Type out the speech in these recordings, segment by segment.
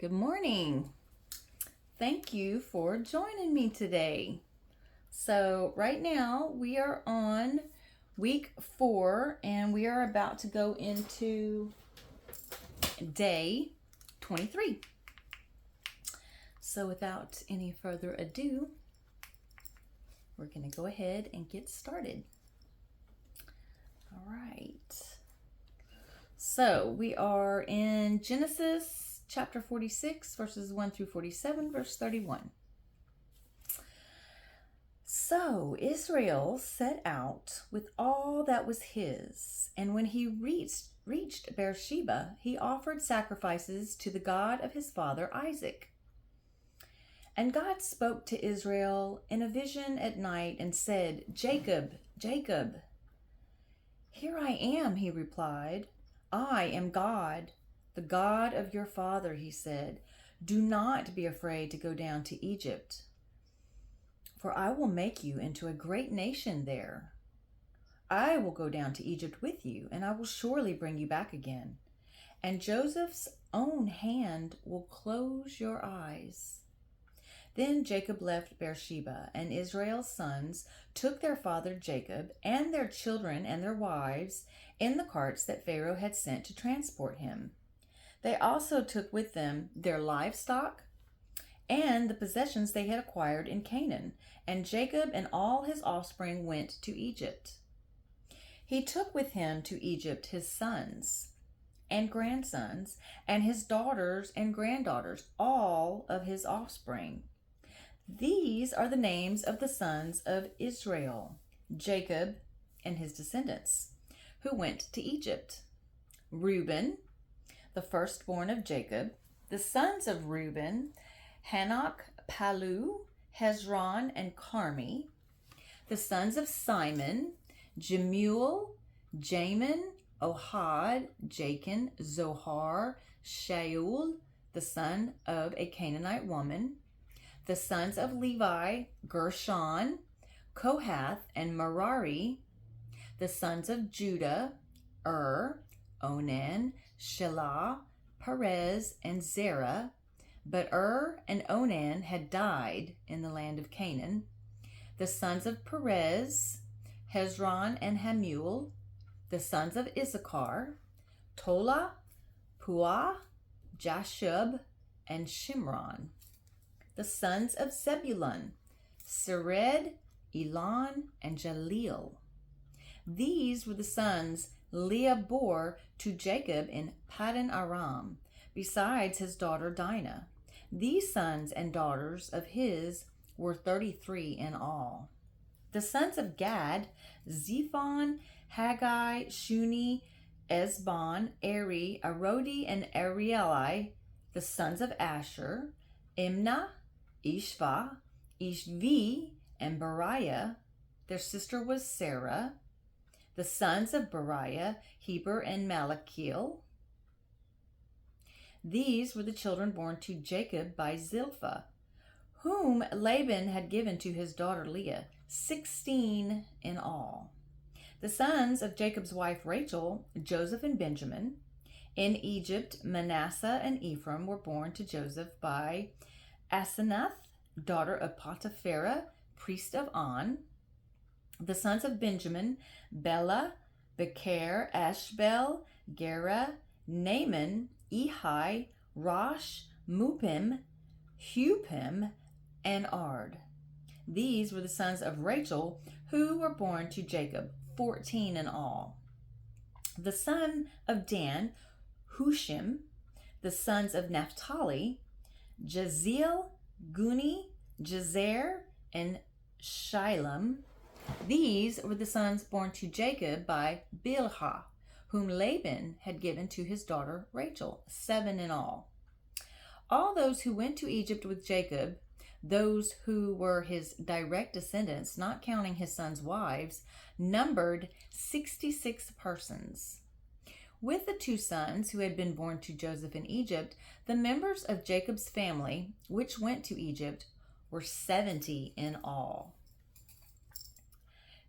Good morning. Thank you for joining me today. So, right now we are on week 4 and we are about to go into day 23. So, without any further ado, we're going to go ahead and get started. All right. So, we are in Genesis chapter 46, verses 1 through 47, verse 31. So Israel set out with all that was his, and when he reached Beersheba, he offered sacrifices to the God of his father Isaac. And God spoke to Israel in a vision at night and said, "Jacob, Jacob." "Here I am," he replied. "I am God, the God of your father," he said. "Do not be afraid to go down to Egypt, for I will make you into a great nation there. I will go down to Egypt with you, and I will surely bring you back again. And Joseph's own hand will close your eyes." Then Jacob left Beersheba, and Israel's sons took their father Jacob and their children and their wives in the carts that Pharaoh had sent to transport him. They also took with them their livestock and the possessions they had acquired in Canaan, and Jacob and all his offspring went to Egypt. He took with him to Egypt his sons and grandsons, and his daughters and granddaughters, all of his offspring. These are the names of the sons of Israel, Jacob and his descendants, who went to Egypt. Reuben, the firstborn of Jacob, the sons of Reuben, Hanok, Palu, Hezron, and Carmi. The sons of Simon, Jemuel, Jamin, Ohad, Jachin, Zohar, Shaul, the son of a Canaanite woman. The sons of Levi, Gershon, Kohath, and Merari. The sons of Judah, Onan, Shelah, Perez, and Zerah. But and Onan had died in the land of Canaan. The sons of Perez, Hezron, and Hamuel. The sons of Issachar, Tola, Puah, Jashub, and Shimron. The sons of Zebulun, Sered, Elon, and Jaleel. These were the sons Leah bore to Jacob in Paddan Aram, besides his daughter Dinah. These sons and daughters of his were 33 in all. The sons of Gad, Zephon, Haggai, Shuni, Esbon, Eri, Arodi, and Arieli. The sons of Asher, Imnah, Ishva, Ishvi, and Beriah. Their sister was Sarah. The sons of Beriah, Heber, and Malachiel. These were the children born to Jacob by Zilpah, whom Laban had given to his daughter Leah, 16 in all. The sons of Jacob's wife Rachel, Joseph and Benjamin. In Egypt, Manasseh and Ephraim were born to Joseph by Asenath, daughter of Potipharah, priest of On. The sons of Benjamin, Bela, Becher, Ashbel, Gera, Naaman, Ehi, Rosh, Mupim, Hupim, and Ard. These were the sons of Rachel, who were born to Jacob, 14 in all. The son of Dan, Hushim. The sons of Naphtali, Jaziel, Guni, Jazer, and Shilem. These were the sons born to Jacob by Bilhah, whom Laban had given to his daughter Rachel, 7 in all. All those who went to Egypt with Jacob, those who were his direct descendants, not counting his sons' wives, numbered 66 persons. With the 2 sons who had been born to Joseph in Egypt, the members of Jacob's family, which went to Egypt, were 70 in all.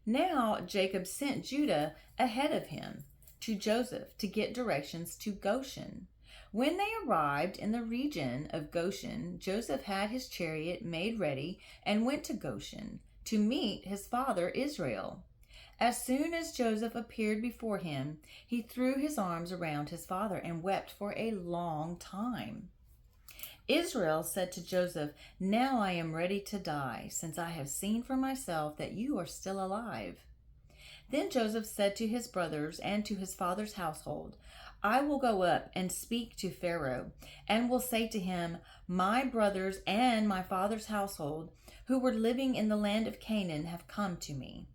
Now Jacob sent Judah ahead of him to Joseph to get directions to Goshen, When they arrived in the region of Goshen, Joseph had his chariot made ready and went to Goshen to meet his father Israel. As soon as Joseph appeared before him, he threw his arms around his father and wept for a long time. Israel said to Joseph, "Now I am ready to die, since I have seen for myself that you are still alive." Then Joseph said to his brothers and to his father's household, "I will go up and speak to Pharaoh, and will say to him, 'My brothers and my father's household, who were living in the land of Canaan, have come to me.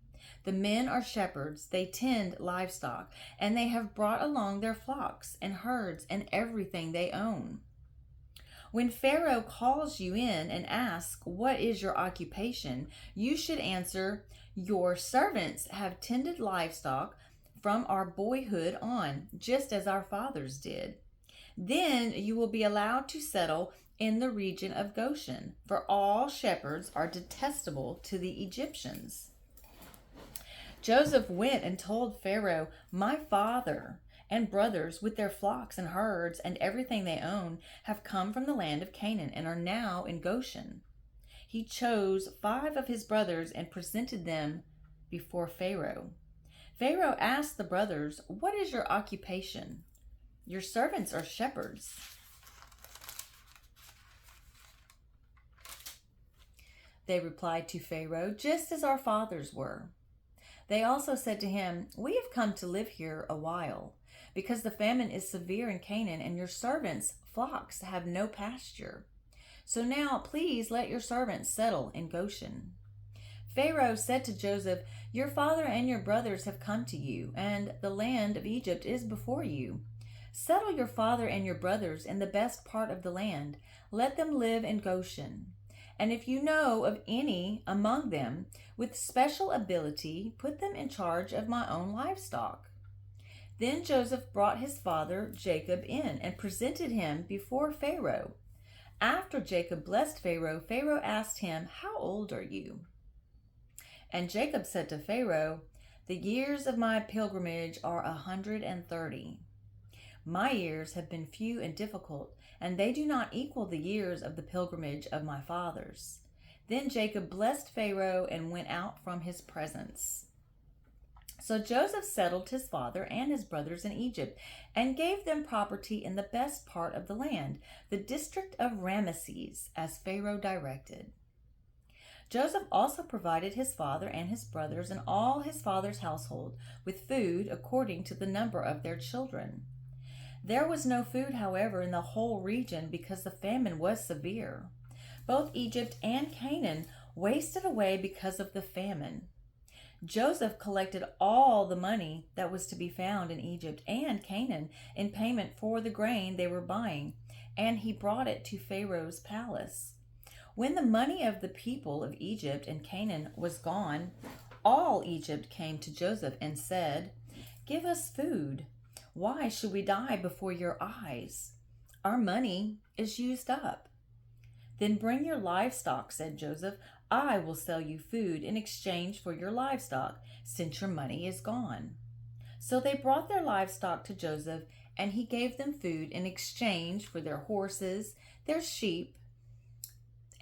The men are shepherds, they tend livestock, and they have brought along their flocks and herds and everything they own.' When Pharaoh calls you in and asks, 'What is your occupation?' you should answer, 'Your servants have tended livestock from our boyhood on, just as our fathers did.' Then you will be allowed to settle in the region of Goshen, for all shepherds are detestable to the Egyptians." Joseph went and told Pharaoh, "My father and brothers, with their flocks and herds and everything they own, have come from the land of Canaan and are now in Goshen." He chose 5 of his brothers and presented them before Pharaoh. Pharaoh asked the brothers, "What is your occupation?" "Your servants are shepherds." They replied to Pharaoh, "Just as our fathers were." They also said to him, "We have come to live here a while, because the famine is severe in Canaan, and your servants' flocks have no pasture. So now please let your servants settle in Goshen." Pharaoh said to Joseph, "Your father and your brothers have come to you, and the land of Egypt is before you. Settle your father and your brothers in the best part of the land. Let them live in Goshen. And if you know of any among them with special ability, put them in charge of my own livestock." Then Joseph brought his father Jacob in and presented him before Pharaoh. After Jacob blessed Pharaoh, Pharaoh asked him, "How old are you?" And Jacob said to Pharaoh, "The years of my pilgrimage are 130. My years have been few and difficult, and they do not equal the years of the pilgrimage of my fathers." Then Jacob blessed Pharaoh and went out from his presence. So Joseph settled his father and his brothers in Egypt and gave them property in the best part of the land, the district of Ramesses, as Pharaoh directed. Joseph also provided his father and his brothers and all his father's household with food according to the number of their children. There was no food, however, in the whole region because the famine was severe. Both Egypt and Canaan wasted away because of the famine. Joseph collected all the money that was to be found in Egypt and Canaan in payment for the grain they were buying, and he brought it to Pharaoh's palace. When the money of the people of Egypt and Canaan was gone, all Egypt came to Joseph and said, "Give us food. Why should we die before your eyes? Our money is used up." "Then bring your livestock," said Joseph. "I will sell you food in exchange for your livestock, since your money is gone." So they brought their livestock to Joseph, and he gave them food in exchange for their horses, their sheep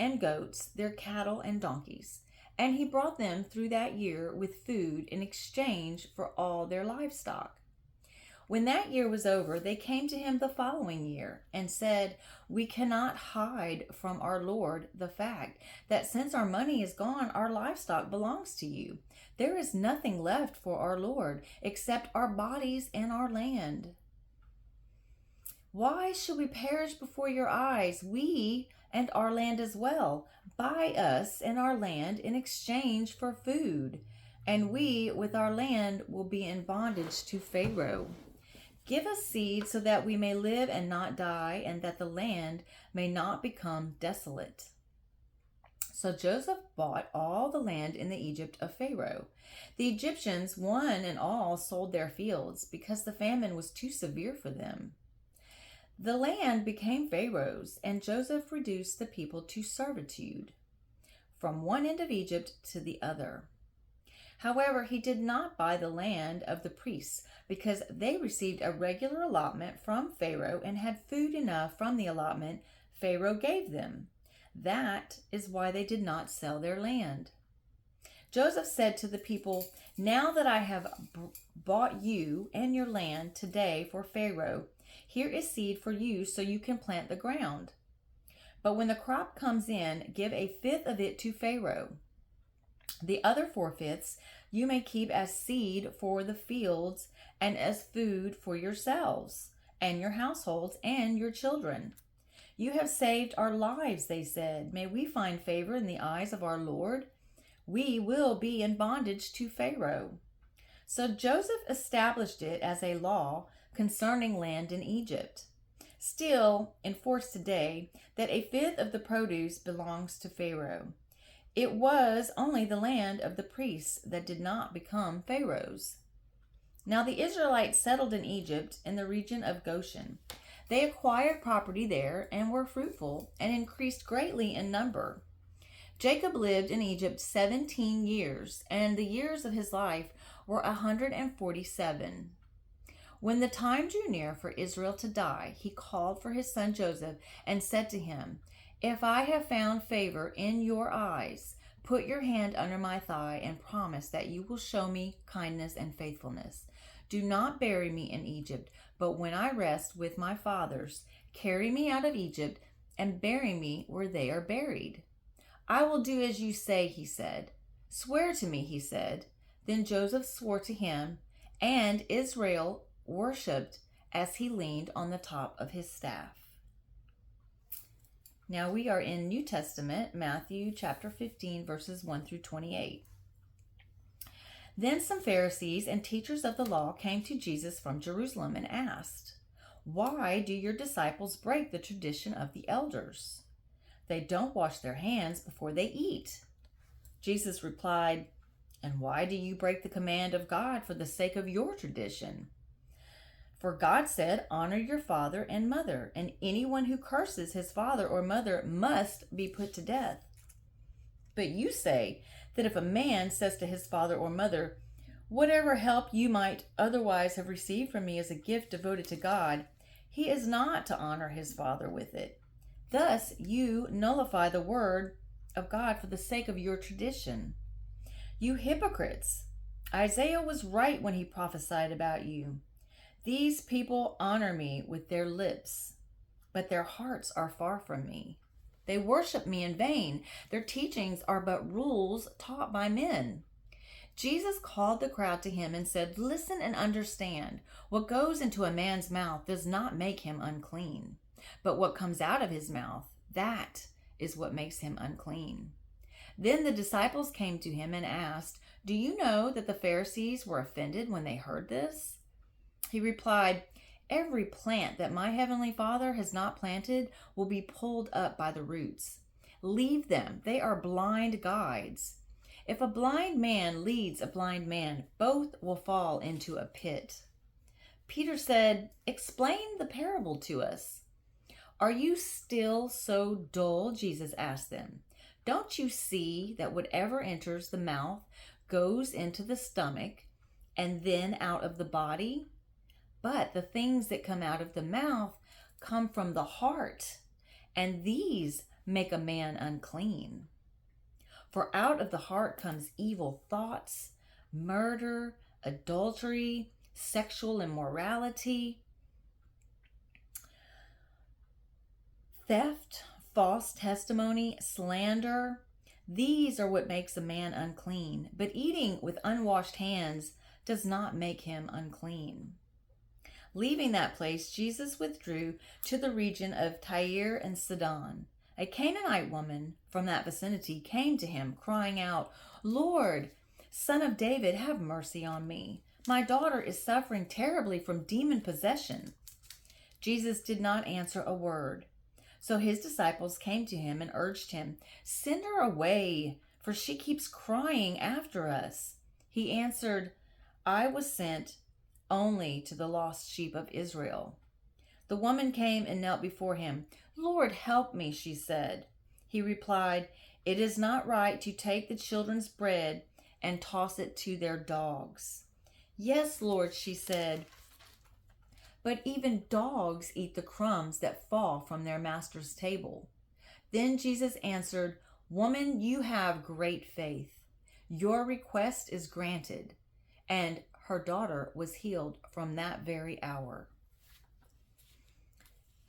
and goats, their cattle and donkeys. And he brought them through that year with food in exchange for all their livestock. When that year was over, they came to him the following year and said, "We cannot hide from our Lord the fact that since our money is gone, our livestock belongs to you. There is nothing left for our Lord except our bodies and our land. Why should we perish before your eyes, we and our land as well? Buy us and our land in exchange for food, and we with our land will be in bondage to Pharaoh. Give us seed so that we may live and not die, and that the land may not become desolate." So Joseph bought all the land in the Egypt of Pharaoh. The Egyptians, one and all, sold their fields because the famine was too severe for them. The land became Pharaoh's, and Joseph reduced the people to servitude from one end of Egypt to the other. However, he did not buy the land of the priests because they received a regular allotment from Pharaoh and had food enough from the allotment Pharaoh gave them. That is why they did not sell their land. Joseph said to the people, "Now that I have bought you and your land today for Pharaoh, here is seed for you so you can plant the ground. But when the crop comes in, give a fifth of it to Pharaoh. The other 4/5 you may keep as seed for the fields and as food for yourselves and your households and your children." "You have saved our lives," they said. "May we find favor in the eyes of our Lord? We will be in bondage to Pharaoh." So Joseph established it as a law concerning land in Egypt, still enforced today, that a fifth of the produce belongs to Pharaoh. It was only the land of the priests that did not become Pharaoh's. Now the Israelites settled in Egypt in the region of Goshen. They acquired property there and were fruitful and increased greatly in number. Jacob lived in Egypt 17 years, and the years of his life were 147. When the time drew near for Israel to die, he called for his son Joseph and said to him, "If I have found favor in your eyes, put your hand under my thigh and promise that you will show me kindness and faithfulness. Do not bury me in Egypt, but when I rest with my fathers, carry me out of Egypt and bury me where they are buried." "I will do as you say," he said. "Swear to me," he said. Then Joseph swore to him, and Israel worshipped as he leaned on the top of his staff. Now we are in New Testament, Matthew chapter 15, verses 1 through 28. Then some Pharisees and teachers of the law came to Jesus from Jerusalem and asked, "Why do your disciples break the tradition of the elders? They don't wash their hands before they eat." Jesus replied, "And why do you break the command of God for the sake of your tradition? For God said, 'Honor your father and mother,' and anyone who curses his father or mother must be put to death. But you say that if a man says to his father or mother, 'Whatever help you might otherwise have received from me is a gift devoted to God,' he is not to honor his father with it. Thus you nullify the word of God for the sake of your tradition. You hypocrites! Isaiah was right when he prophesied about you. 'These people honor me with their lips, but their hearts are far from me. They worship me in vain. Their teachings are but rules taught by men.'" Jesus called the crowd to him and said, "Listen and understand. What goes into a man's mouth does not make him unclean, but what comes out of his mouth, that is what makes him unclean." Then the disciples came to him and asked, "Do you know that the Pharisees were offended when they heard this?" He replied, "Every plant that my heavenly Father has not planted will be pulled up by the roots. Leave them, they are blind guides. If a blind man leads a blind man, both will fall into a pit." Peter said, "Explain the parable to us." "Are you still so dull?" Jesus asked them. "Don't you see that whatever enters the mouth goes into the stomach and then out of the body? But the things that come out of the mouth come from the heart, and these make a man unclean. For out of the heart comes evil thoughts, murder, adultery, sexual immorality, theft, false testimony, slander. These are what makes a man unclean. But eating with unwashed hands does not make him unclean." Leaving that place, Jesus withdrew to the region of Tyre and Sidon. A Canaanite woman from that vicinity came to him, crying out, "Lord, Son of David, have mercy on me. My daughter is suffering terribly from demon possession." Jesus did not answer a word. So his disciples came to him and urged him, "Send her away, for she keeps crying after us." He answered, "I was sent only to the lost sheep of Israel." The woman came and knelt before him. "Lord, help me," she said. He replied, "It is not right to take the children's bread and toss it to their dogs. Yes, Lord, she said, but even dogs eat the crumbs that fall from their master's table. Then Jesus answered, Woman, you have great faith. Your request is granted. And her daughter was healed from that very hour.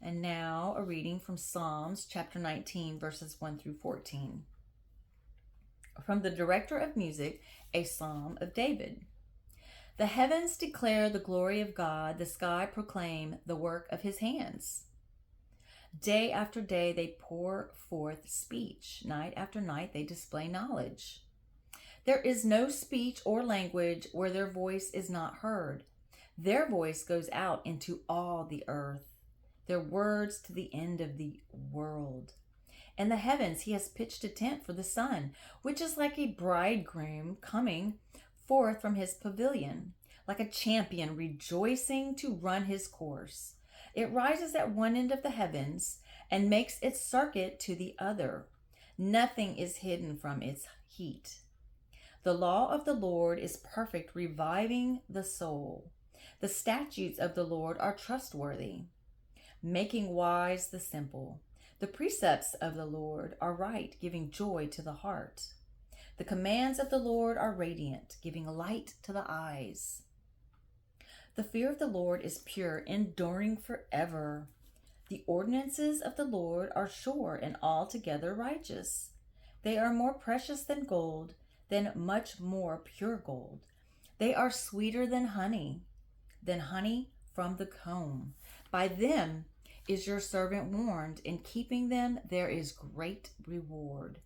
And now a reading from Psalms chapter 19, verses 1 through 14. From the director of music, a psalm of David. The heavens declare the glory of God, the sky proclaim the work of his hands. Day after day they pour forth speech, night after night they display knowledge. There is no speech or language where their voice is not heard. Their voice goes out into all the earth, their words to the end of the world. In the heavens he has pitched a tent for the sun, which is like a bridegroom coming forth from his pavilion, like a champion rejoicing to run his course. It rises at one end of the heavens and makes its circuit to the other. Nothing is hidden from its heat. The law of the Lord is perfect, reviving the soul. The statutes of the Lord are trustworthy, making wise the simple. The precepts of the Lord are right, giving joy to the heart. The commands of the Lord are radiant, giving light to the eyes. The fear of the Lord is pure, enduring forever. The ordinances of the Lord are sure and altogether righteous. They are more precious than gold, than much more pure gold. They are sweeter than honey from the comb. By them is your servant warned. In keeping them there is great reward.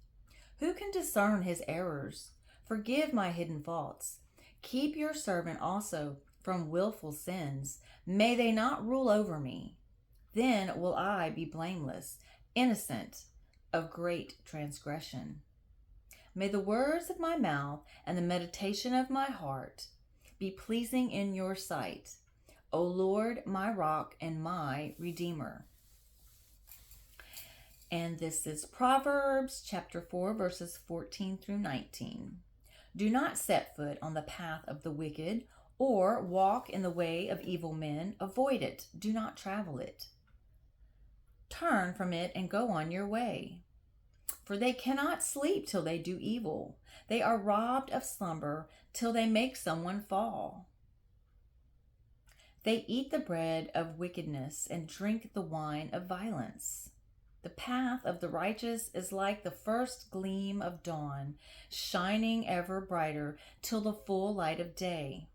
Who can discern his errors? Forgive my hidden faults. Keep your servant also from willful sins. May they not rule over me. Then will I be blameless, innocent of great transgression. May the words of my mouth and the meditation of my heart be pleasing in your sight, O Lord, my rock and my redeemer. And this is Proverbs chapter 4, verses 14 through 19. Do not set foot on the path of the wicked, or walk in the way of evil men. Avoid it. Do not travel it. Turn from it and go on your way. For they cannot sleep till they do evil. They are robbed of slumber till they make someone fall. They eat the bread of wickedness and drink the wine of violence. The path of the righteous is like the first gleam of dawn, shining ever brighter till the full light of day.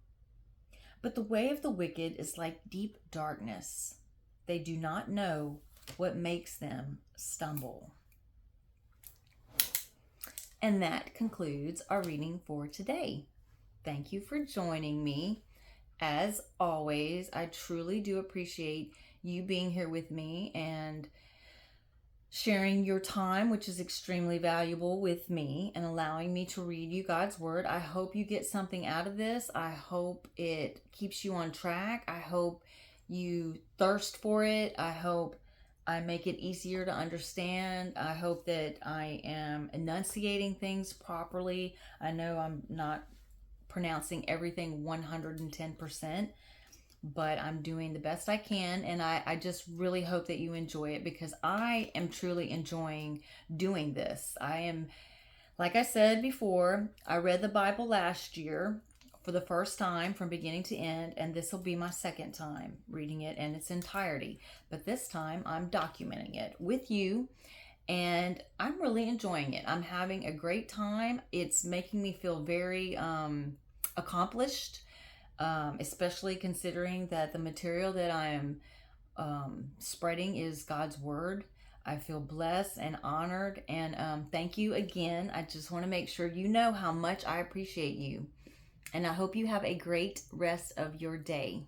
But the way of the wicked is like deep darkness. They do not know what makes them stumble. And that concludes our reading for today. Thank you for joining me. As always, I truly do appreciate you being here with me and sharing your time, which is extremely valuable, with me and allowing me to read you God's word. I hope you get something out of this. I hope it keeps you on track. I hope you thirst for it. I hope I make it easier to understand. I hope that I am enunciating things properly. I know I'm not pronouncing everything 110%, but I'm doing the best I can, and I just really hope that you enjoy it, because I am truly enjoying doing this. I am, like I said before, I read the Bible last year for the first time from beginning to end, and this will be my second time reading it in its entirety. But this time I'm documenting it with you, and I'm really enjoying it. I'm having a great time. It's making me feel very accomplished, especially considering that the material that I am spreading is God's word. I feel blessed and honored, and thank you again. I just want to make sure you know how much I appreciate you, and I hope you have a great rest of your day.